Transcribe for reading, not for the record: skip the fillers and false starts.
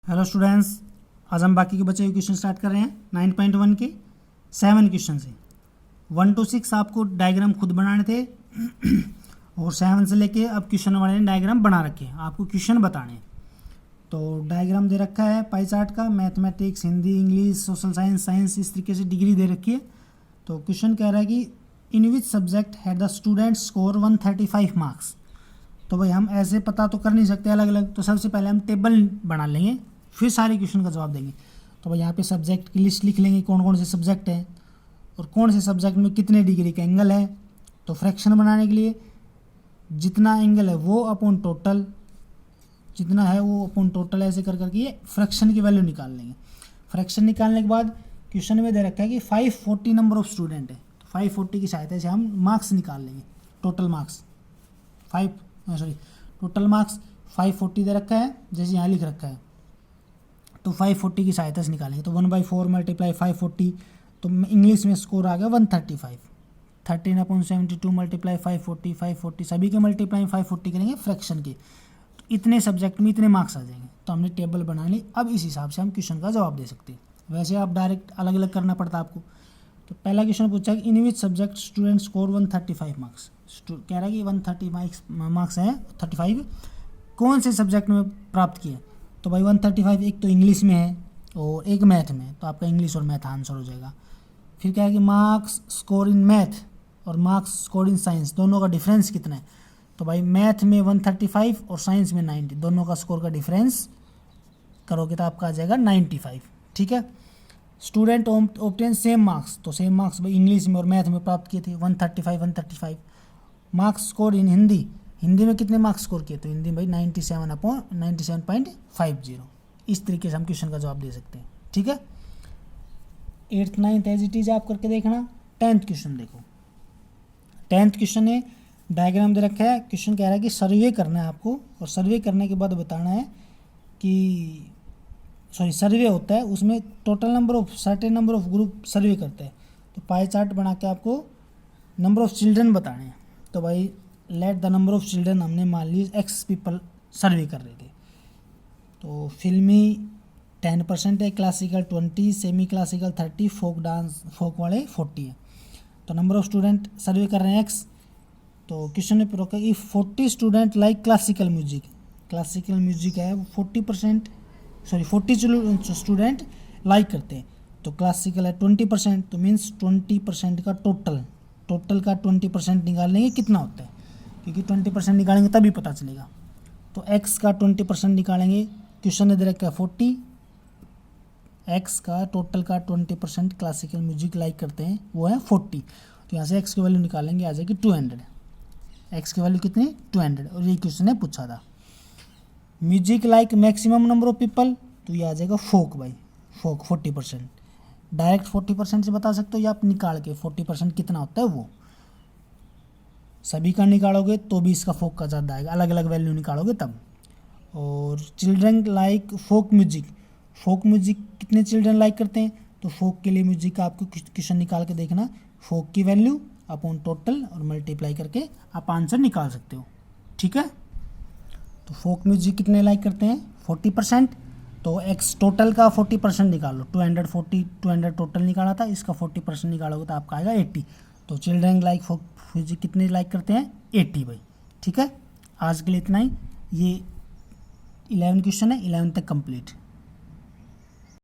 Hello students, आज हम बाकी के बचे हुए क्वेश्चन स्टार्ट कर रहे हैं 9.1 के 7 क्वेश्चन से। 1 to 6 आपको डायग्राम खुद बनाने थे और 7 से लेके अब क्वेश्चन वाले ने डायग्राम बना रखे हैं, आपको क्वेश्चन बताने हैं। तो डायग्राम दे रखा है पाई चार्ट का, mathematics, Hindi, English, social science, science, इस तरीके से डिग्री दे रखी है। तो क्वेश्चन कह रहा है कि in which subject had the student score 135 marks. तो भाई हम ऐसे पता तो कर नहीं सकते अलग अलग, तो सबसे पहले हम टेबल बना लेंगे, फिर सारे क्वेश्चन का जवाब देंगे। तो भाई यहाँ पे सब्जेक्ट की लिस्ट लिख लेंगे, कौन कौन से सब्जेक्ट हैं और कौन से सब्जेक्ट में कितने डिग्री का एंगल है। तो फ्रैक्शन बनाने के लिए जितना एंगल है वो अपॉन टोटल, जितना है वो अपॉन टोटल, ऐसे कर करके ये फ्रैक्शन की वैल्यू निकाल लेंगे। फ्रैक्शन निकालने के बाद क्वेश्चन में दे रखा है कि 540 नंबर ऑफ स्टूडेंट है, तो 540 की सहायता से हम मार्क्स निकाल लेंगे। टोटल मार्क्स टोटल मार्क्स 540 दे रखा है, जैसे यहाँ लिख रखा है, तो 540 की सहायता से निकालेंगे। तो 1/4 मल्टीप्लाई 540, तो इंग्लिश में स्कोर आ गया 135। 13/72 मल्टीप्लाई 540 सभी के मल्टीप्लाई 540 करेंगे फ्रैक्शन के, तो इतने सब्जेक्ट में इतने मार्क्स आ जाएंगे। तो हमने टेबल बना ली, अब इस हिसाब से हम क्वेश्चन का जवाब दे सकते हैं। वैसे आप डायरेक्ट अलग अलग करना पड़ता आपको। तो पहला क्वेश्चन पूछा कि in which subject student score 135 marks. कह रहा है कि 130 मार्क्स हैं, 35 कौन से सब्जेक्ट में प्राप्त किए। तो भाई 135 एक तो इंग्लिश में है और एक मैथ में, तो आपका इंग्लिश और मैथ आंसर हो जाएगा। फिर क्या है कि मार्क्स स्कोर इन मैथ और मार्क्स स्कोर इन साइंस, दोनों का डिफरेंस कितना है। तो भाई मैथ में 135 और साइंस में 90, दोनों का स्कोर का डिफरेंस करोगे तो आपका आ जाएगा 95। ठीक है। स्टूडेंट ऑब्टेन सेम मार्क्स, तो सेम मार्क्स भाई इंग्लिश में और मैथ में प्राप्त किए थे, 135। Marks score in Hindi, Hindi में कितने मार्क्स स्कोर किए, तो हिंदी में भाई 97/97.50। इस तरीके से हम क्वेश्चन का जवाब दे सकते हैं। ठीक है। 8th 9th as it is आप करके देखना। 10th क्वेश्चन देखो। 10th क्वेश्चन है, डायग्राम दे रखा है। क्वेश्चन कह रहा है कि सर्वे करना है आपको, और सर्वे करने के बाद बताना है कि सर्वे होता है, उसमें total number of certain number of group survey करते हैं। तो पाई चार्ट बना के आपको नंबर ऑफ चिल्ड्रन बताने हैं। तो भाई let the number of children, हमने मान ली X पीपल सर्वे कर रहे थे। तो फिल्मी 10% है, classical 20, semi classical 30, folk dance folk वाले 40 है। तो नंबर ऑफ स्टूडेंट सर्वे कर रहे हैं X। तो क्वेश्चन में पूछा कि 40 student like classical music, classical music है वो 40 स्टूडेंट लाइक करते हैं। तो क्लासिकल है 20%, तो मीन्स 20% का टोटल का 20% निकालेंगे कितना होता है, क्योंकि 20% निकालेंगे तभी पता चलेगा। तो x का 20% निकालेंगे, क्वेश्चन ने दे रखा है 40, x का टोटल का 20% क्लासिकल म्यूजिक लाइक करते हैं वो है 40। तो यहाँ से x की वैल्यू निकालेंगे, आ जाएगी 200। x की वैल्यू कितनी, 200, और ये क्वेश्चन ने पूछा था। Music like maximum number of people, तो ये आ जाएगा फोक भाई, फोक 40%। डायरेक्ट 40% से बता सकते हो या आप निकाल के 40% कितना होता है वो सभी का निकालोगे तो भी इसका फोक का ज़्यादा आएगा, अलग अलग वैल्यू निकालोगे तब। और children like folk music, folk music कितने चिल्ड्रन लाइक करते हैं, तो फोक के लिए म्यूजिक का आपको क्वेश्चन निकाल के देखना, फोक की वैल्यू अपॉन टोटल और मल्टीप्लाई करके आप आंसर निकाल सकते हो। ठीक है। तो फोक म्यूजिक कितने लाइक करते हैं, 40%। तो एक्स टोटल का 40% निकालो, 200 टोटल निकाला था, इसका 40% निकालोगे तो आपका आएगा 80। तो चिल्ड्रन लाइक फोक म्यूजिक कितने लाइक करते हैं, 80 भाई। ठीक है। आज के लिए इतना ही। ये 11 क्वेश्चन है, 11 तक कंप्लीट।